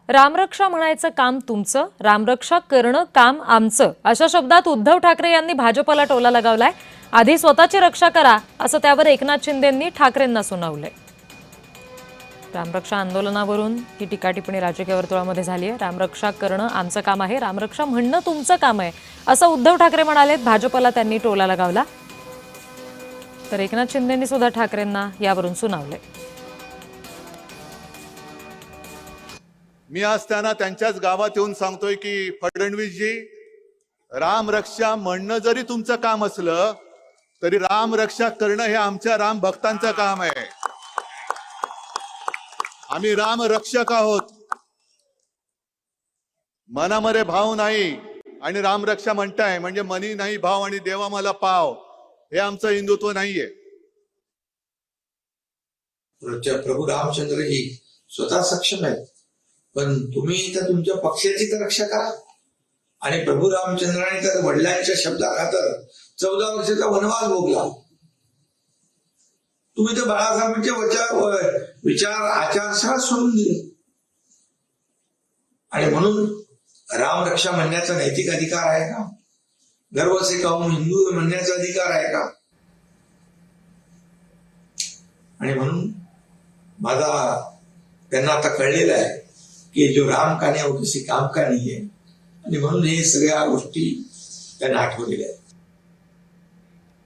रामरक्षा म्हणायचं काम तुमचं, रामरक्षा करणं काम आमचं, अशा शब्दात उद्धव ठाकरे यांनी भाजपला टोला लगावलाय. आधी स्वतःची रक्षा करा असं त्यावर एकनाथ शिंदेंनी ठाकरेंना सुनावलंय. रामरक्षा आंदोलनावरून ही टीका टिप्पणी राजकीय वर्तुळामध्ये झाली आहे. रामरक्षा करणं आमचं काम आहे, रामरक्षा म्हणणं तुमचं काम आहे असं उद्धव ठाकरे म्हणालेत. भाजपला त्यांनी टोला लगावला. तर एकनाथ शिंदेंनी सुद्धा ठाकरेंना यावरून सुनावलंय. मी आज त्यांच्याच गावात येऊन सांगतोय की फडणवीसजी, रामरक्षा म्हणणं जरी तुमचं काम असलं तरी रामरक्षा करणं हे आमच्या राम भक्तांचं काम आहे. आम्ही रामरक्षक आहोत. मनामध्ये भाव नाही आणि रामरक्षा म्हणताय म्हणजे मनी नाही भाव आणि देवा मला पाव, हे आमचं हिंदुत्व नाहीये. प्रभू रामचंद्र ही स्वतः सक्षम आहेत, पण तुम्ही तर तुमच्या पक्षाची तर रक्षा करा. आणि प्रभू रामचंद्राने तर वडिलांच्या शब्दाखातर 14 वर्षाचा वनवास भोगला. तुम्ही तर बाळासाहेबांचे विचार आचारसंहिता सोडून दिले. आणि म्हणून रामरक्षा म्हणण्याचा नैतिक अधिकार आहे का? गर्व से कहूं हिंदू म्हणण्याचा अधिकार आहे का? आणि म्हणून माझा त्यांना आता कळलेलं आहे की जो राम का नहीं वो किसी काम का नहीं है. आणि म्हणून हे सगळ्या गोष्टी त्यांना आठवलेल्या आहेत.